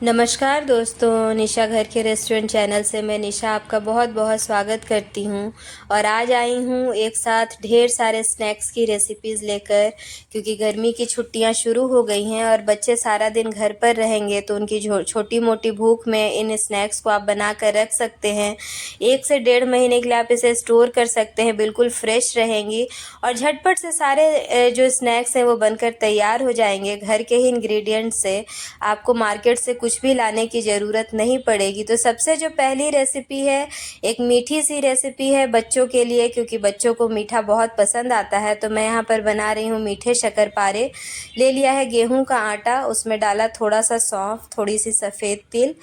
नमस्कार दोस्तों, निशा घर के रेस्टोरेंट चैनल से मैं निशा आपका बहुत बहुत स्वागत करती हूँ। और आज आई हूँ एक साथ ढेर सारे स्नैक्स की रेसिपीज़ लेकर, क्योंकि गर्मी की छुट्टियाँ शुरू हो गई हैं और बच्चे सारा दिन घर पर रहेंगे तो उनकी छोटी मोटी भूख में इन स्नैक्स को आप बना कर रख सकते हैं। 1 से 1.5 महीने के लिए आप इसे स्टोर कर सकते हैं, बिल्कुल फ्रेश रहेंगी और झटपट से सारे जो स्नैक्स हैं वो बनकर तैयार हो जाएंगे। घर के ही इंग्रेडिएंट से आपको मार्केट से कुछ भी लाने की ज़रूरत नहीं पड़ेगी। तो सबसे जो पहली रेसिपी है, एक मीठी सी रेसिपी है बच्चों के लिए, क्योंकि बच्चों को मीठा बहुत पसंद आता है। तो मैं यहाँ पर बना रही हूँ मीठे शक्करपारे। ले लिया है गेहूं का आटा, उसमें डाला थोड़ा सा सौंफ, थोड़ी सी सफ़ेद तिल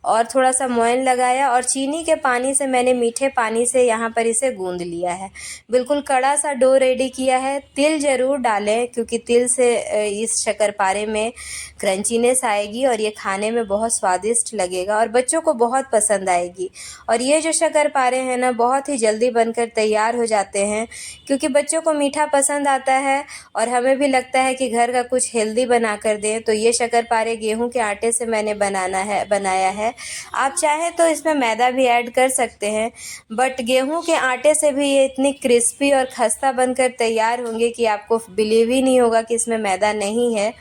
और थोड़ा सा मोयन लगाया और चीनी के पानी से मैंने मीठे पानी से यहाँ पर इसे गूंद लिया है। बिल्कुल कड़ा सा डो रेडी किया है। तिल ज़रूर डालें, क्योंकि तिल से इस शक्करपारे में क्रंचीनेस आएगी और ये खाने में बहुत स्वादिष्ट लगेगा और बच्चों को बहुत पसंद आएगी। और ये जो शक्करपारे हैं ना, बहुत ही जल्दी बनकर तैयार हो जाते हैं, क्योंकि बच्चों को मीठा पसंद आता है और हमें भी लगता है कि घर का कुछ हेल्दी बना कर दें। तो ये शक्करपारे गेहूं के आटे से मैंने बनाया है। आप चाहें तो इसमें मैदा भी ऐड कर सकते हैं, बट गेहूं के आटे से भी ये इतनी क्रिस्पी और खस्ता बनकर तैयार होंगे कि आपको बिलीव ही नहीं होगा कि इसमें मैदा नहीं है।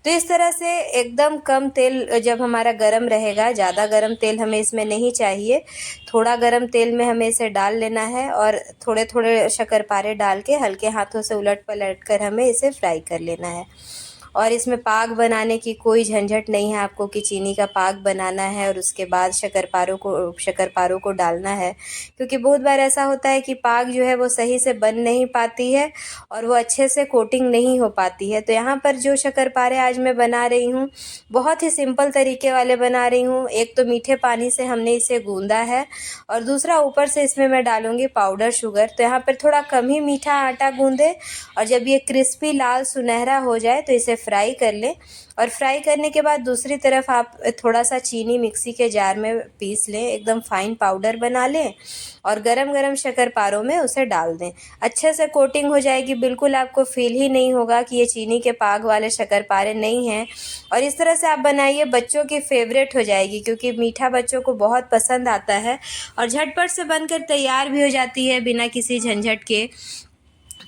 तो इस तरह से एकदम कम तेल जब हमारा गरम रहेगा, ज़्यादा गरम तेल हमें इसमें नहीं चाहिए, थोड़ा गरम तेल में हमें इसे डाल लेना है और थोड़े थोड़े शक्करपारे डाल के हल्के हाथों से उलट पलट कर हमें इसे फ्राई कर लेना है। और इसमें पाक बनाने की कोई झंझट नहीं है आपको कि चीनी का पाक बनाना है और उसके बाद शक्करपारों को डालना है, क्योंकि बहुत बार ऐसा होता है कि पाक जो है वो सही से बन नहीं पाती है और वो अच्छे से कोटिंग नहीं हो पाती है। तो यहाँ पर जो शक्करपारे आज मैं बना रही हूँ, बहुत ही सिंपल तरीके वाले बना रही हूँ। एक तो मीठे पानी से हमने इसे गूंदा है और दूसरा ऊपर से इसमें मैं डालूँगी पाउडर शुगर। तो यहाँ पर थोड़ा कम ही मीठा आटा गूंदे और जब ये क्रिस्पी लाल सुनहरा हो जाए तो इसे फ्राई कर लें। और फ्राई करने के बाद दूसरी तरफ आप थोड़ा सा चीनी मिक्सी के जार में पीस लें, एकदम फाइन पाउडर बना लें और गरम गरम शक्करपारों में उसे डाल दें। अच्छे से कोटिंग हो जाएगी, बिल्कुल आपको फील ही नहीं होगा कि ये चीनी के पाक वाले शक्करपारे नहीं हैं। और इस तरह से आप बनाइए, बच्चों की फेवरेट हो जाएगी, क्योंकि मीठा बच्चों को बहुत पसंद आता है और झटपट से बनकर तैयार भी हो जाती है बिना किसी झंझट के।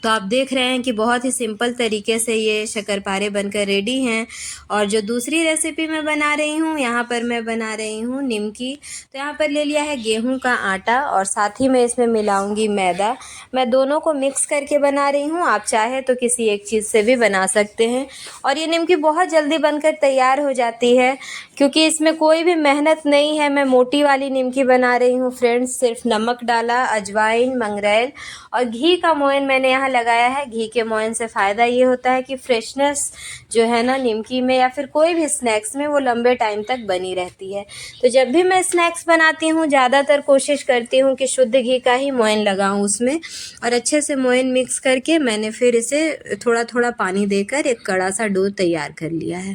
तो आप देख रहे हैं कि बहुत ही सिंपल तरीके से ये शक्करपारे बनकर रेडी हैं। और जो दूसरी रेसिपी मैं बना रही हूँ, यहाँ पर मैं बना रही हूँ निमकी। तो यहाँ पर ले लिया है गेहूं का आटा और साथ ही मैं इसमें मिलाऊंगी मैदा। मैं दोनों को मिक्स करके बना रही हूँ, आप चाहे तो किसी एक चीज़ से भी बना सकते हैं। और ये निमकी बहुत जल्दी बनकर तैयार हो जाती है, क्योंकि इसमें कोई भी मेहनत नहीं है। मैं मोटी वाली निमकी बना रही हूँ फ्रेंड्स, सिर्फ नमक डाला, अजवाइन, मंगरेल और घी का मोयन मैंने यहाँ लगाया है। घी के मोयन से फ़ायदा ये होता है कि फ्रेशनेस जो है ना निमकी में या फिर कोई भी स्नैक्स में, वो लंबे टाइम तक बनी रहती है। तो जब भी मैं स्नैक्स बनाती हूँ, ज़्यादातर कोशिश करती हूँ कि शुद्ध घी का ही मोयन लगाऊँ उसमें। और अच्छे से मोयन मिक्स करके मैंने फिर इसे थोड़ा थोड़ा पानी देकर एक कड़ा सा डो तैयार कर लिया है।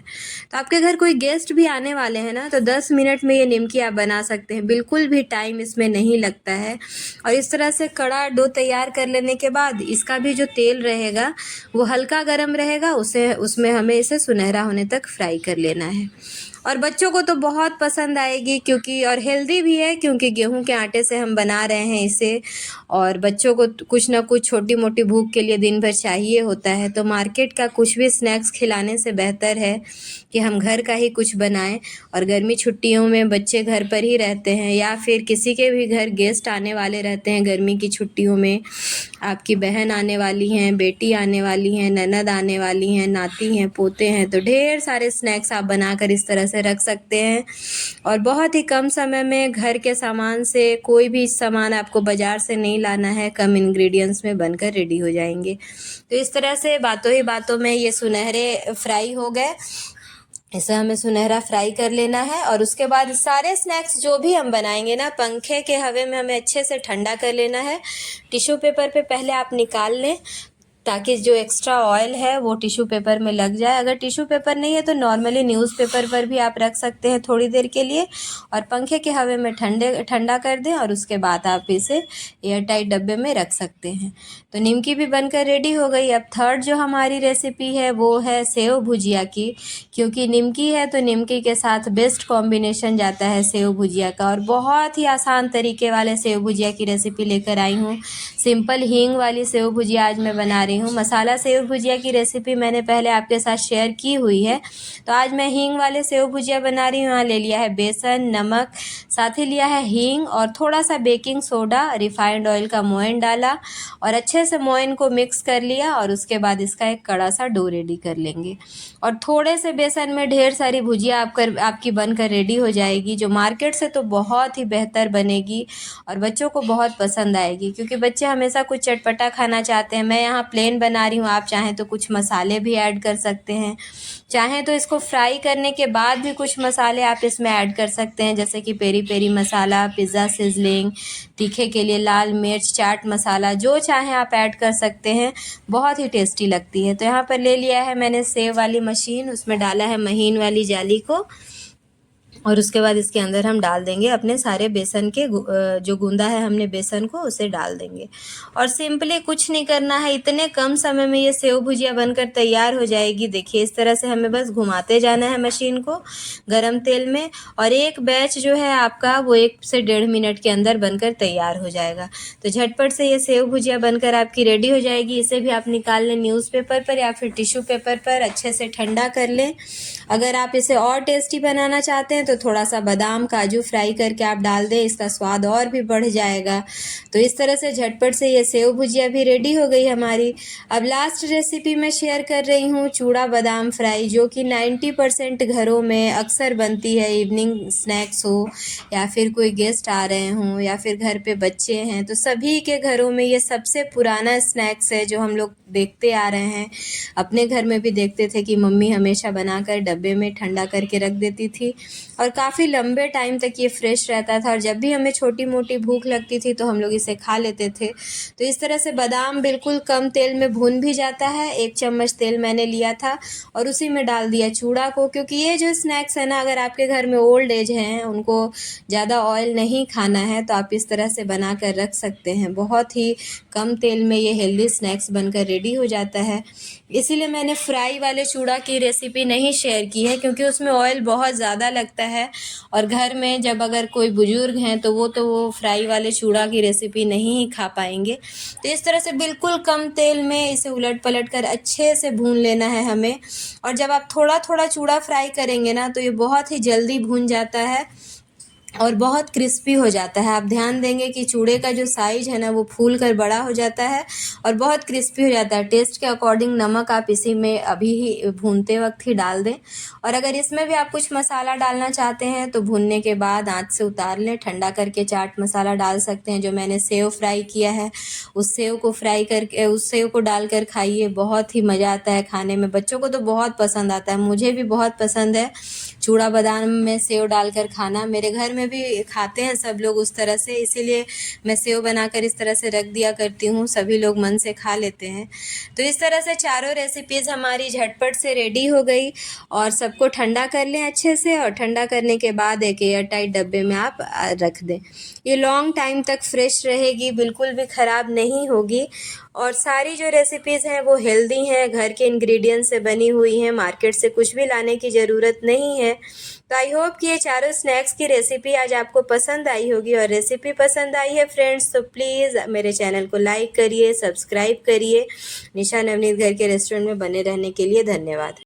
तो आपके घर कोई गेस्ट भी आने वाले हैं ना, तो 10 मिनट में ये निमकी आप बना सकते हैं, बिल्कुल भी टाइम इसमें नहीं लगता है। और इस तरह से कड़ा डो तैयार कर लेने के बाद इसका भी जो तेल रहेगा वो हल्का गरम रहेगा, उसमें हमें इसे सुनहरा होने तक फ्राई कर लेना है। और बच्चों को तो बहुत पसंद आएगी, क्योंकि और हेल्दी भी है, क्योंकि गेहूं के आटे से हम बना रहे हैं इसे। और बच्चों को कुछ ना कुछ छोटी मोटी भूख के लिए दिन भर चाहिए होता है, तो मार्केट का कुछ भी स्नैक्स खिलाने से बेहतर है कि हम घर का ही कुछ बनाएं। और गर्मी छुट्टियों में बच्चे घर पर ही रहते हैं या फिर किसी के भी घर गेस्ट आने वाले रहते हैं गर्मी की छुट्टियों में, आपकी बहन आने वाली हैं, बेटी आने वाली हैं, ननद आने वाली हैं, नाती हैं, पोते हैं, तो ढेर सारे स्नैक्स आप बनाकर इस तरह से रख सकते हैं। और बहुत ही कम समय में घर के सामान से, कोई भी सामान आपको बाज़ार से नहीं लाना है, कम इंग्रेडिएंट्स में बनकर रेडी हो जाएंगे। तो इस तरह से बातों ही बातों में ये सुनहरे फ्राई हो गए। इसे हमें सुनहरा फ्राई कर लेना है और उसके बाद सारे स्नैक्स जो भी हम बनाएंगे ना, पंखे के हवा में हमें अच्छे से ठंडा कर लेना है। टिश्यू पेपर पे पहले आप निकाल लें ताकि जो एक्स्ट्रा ऑयल है वो टिश्यू पेपर में लग जाए। अगर टिश्यू पेपर नहीं है तो नॉर्मली न्यूज़पेपर पर भी आप रख सकते हैं थोड़ी देर के लिए, और पंखे के हवा में ठंडा कर दें और उसके बाद आप इसे एयर टाइट डब्बे में रख सकते हैं। तो निमकी भी बनकर रेडी हो गई। अब थर्ड जो हमारी रेसिपी है वो है सेव भुजिया की, क्योंकि निमकी है तो निमकी के साथ बेस्ट कॉम्बिनेशन जाता है सेव भुजिया का। और बहुत ही आसान तरीके वाले सेव भुजिया की रेसिपी लेकर आई हूँ। सिंपल हींग वाली सेव भुजिया आज मैं बना रही हूँ। मसाला सेव भुजिया की रेसिपी मैंने पहले आपके साथ शेयर की हुई है, तो आज मैं हींग वाले सेव भुजिया बना रही हूँ। यहाँ ले लिया है बेसन, नमक, साथ ही लिया है हींग और थोड़ा सा बेकिंग सोडा, रिफाइंड ऑयल का मोयन डाला और अच्छे से मोयन को मिक्स कर लिया। और उसके बाद इसका एक कड़ा सा डो रेडी कर लेंगे। और थोड़े से बेसन में ढेर सारी भुजिया आपकी बनकर रेडी हो जाएगी, जो मार्केट से तो बहुत ही बेहतर बनेगी और बच्चों को बहुत पसंद आएगी, क्योंकि बच्चे हमेशा कुछ चटपटा खाना चाहते हैं। मैं यहाँ प्लेन बना रही हूँ, आप चाहें तो कुछ मसाले भी ऐड कर सकते हैं। चाहें तो इसको फ्राई करने के बाद भी कुछ मसाले आप इसमें ऐड कर सकते हैं, जैसे कि पेरी पेरी मसाला, पिज़्ज़ा सीज़निंग, तीखे के लिए लाल मिर्च, चाट मसाला, जो चाहें आप ऐड कर सकते हैं। बहुत ही टेस्टी लगती है। तो यहाँ पर ले लिया है मैंने सेव वाली मशीन, उसमें डाला है महीन वाली जाली को, और उसके बाद इसके अंदर हम डाल देंगे अपने सारे बेसन के जो गूंदा है हमने बेसन को, उसे डाल देंगे। और सिंपली कुछ नहीं करना है, इतने कम समय में ये सेव भुजिया बनकर तैयार हो जाएगी। देखिए इस तरह से हमें बस घुमाते जाना है मशीन को गरम तेल में, और एक बैच जो है आपका वो 1 से 1.5 मिनट के अंदर बनकर तैयार हो जाएगा। तो झटपट से ये सेव भुजिया बनकर आपकी रेडी हो जाएगी। इसे भी आप निकाल लें न्यूज़पेपर पर या फिर टिश्यू पेपर पर, अच्छे से ठंडा कर लें। अगर आप इसे और टेस्टी बनाना चाहते हैं तो थोड़ा सा बादाम काजू फ्राई करके आप डाल दें, इसका स्वाद और भी बढ़ जाएगा। तो इस तरह से झटपट से ये सेव भुजिया भी रेडी हो गई हमारी। अब लास्ट रेसिपी मैं शेयर कर रही हूँ चूड़ा बादाम फ्राई, जो कि 90% घरों में अक्सर बनती है। इवनिंग स्नैक्स हो या फिर कोई गेस्ट आ रहे हों या फिर घर पे बच्चे हैं, तो सभी के घरों में ये सबसे पुराना स्नैक्स है जो हम लोग देखते आ रहे हैं। अपने घर में भी देखते थे कि मम्मी हमेशा बनाकर डब्बे में ठंडा करके रख देती थी, और काफ़ी लंबे टाइम तक ये फ्रेश रहता था। और जब भी हमें छोटी मोटी भूख लगती थी तो हम लोग इसे खा लेते थे। तो इस तरह से बादाम बिल्कुल कम तेल में भून भी जाता है। 1 चम्मच तेल मैंने लिया था और उसी में डाल दिया चूड़ा को, क्योंकि ये जो स्नैक्स है ना, अगर आपके घर में ओल्ड एज हैं, उनको ज़्यादा ऑयल नहीं खाना है, तो आप इस तरह से बना कर रख सकते हैं। बहुत ही कम तेल में ये हेल्दी स्नैक्स बनकर रेडी हो जाता है। इसीलिए मैंने फ्राई वाले चूड़ा की रेसिपी नहीं शेयर की है, क्योंकि उसमें ऑयल बहुत ज़्यादा लगता है, और घर में जब अगर कोई बुजुर्ग हैं तो वो फ्राई वाले चूड़ा की रेसिपी नहीं ही खा पाएंगे। तो इस तरह से बिल्कुल कम तेल में इसे उलट पलट कर अच्छे से भून लेना है हमें। और जब आप थोड़ा थोड़ा चूड़ा फ्राई करेंगे ना, तो ये बहुत ही जल्दी भून जाता है और बहुत क्रिस्पी हो जाता है। आप ध्यान देंगे कि चूड़े का जो साइज़ है ना, वो फूल कर बड़ा हो जाता है और बहुत क्रिस्पी हो जाता है। टेस्ट के अकॉर्डिंग नमक आप इसी में अभी ही भूनते वक्त ही डाल दें। और अगर इसमें भी आप कुछ मसाला डालना चाहते हैं तो भूनने के बाद आँच से उतार लें, ठंडा करके चाट मसाला डाल सकते हैं। जो मैंने सेव फ्राई किया है, उस सेव को डालकर खाइए, बहुत ही मज़ा आता है खाने में। बच्चों को तो बहुत पसंद आता है, मुझे भी बहुत पसंद है चूड़ा बादाम में सेव डालकर खाना। मेरे घर में भी खाते हैं सब लोग उस तरह से, इसीलिए मैं सेव बनाकर इस तरह से रख दिया करती हूँ, सभी लोग मन से खा लेते हैं। तो इस तरह से चारों रेसिपीज़ हमारी झटपट से रेडी हो गई। और सबको ठंडा कर लें अच्छे से, और ठंडा करने के बाद एक एयर टाइट डब्बे में आप रख दें। ये लॉन्ग टाइम तक फ्रेश रहेगी, बिल्कुल भी ख़राब नहीं होगी। और सारी जो रेसिपीज़ हैं वो हेल्दी हैं, घर के इंग्रेडिएंट्स से बनी हुई हैं, मार्केट से कुछ भी लाने की ज़रूरत नहीं है। तो आई होप कि ये चारों स्नैक्स की रेसिपी आज आपको पसंद आई होगी। और रेसिपी पसंद आई है फ्रेंड्स, तो प्लीज़ मेरे चैनल को लाइक करिए, सब्सक्राइब करिए। निशा नवनीत घर के रेस्टोरेंट में बने रहने के लिए धन्यवाद।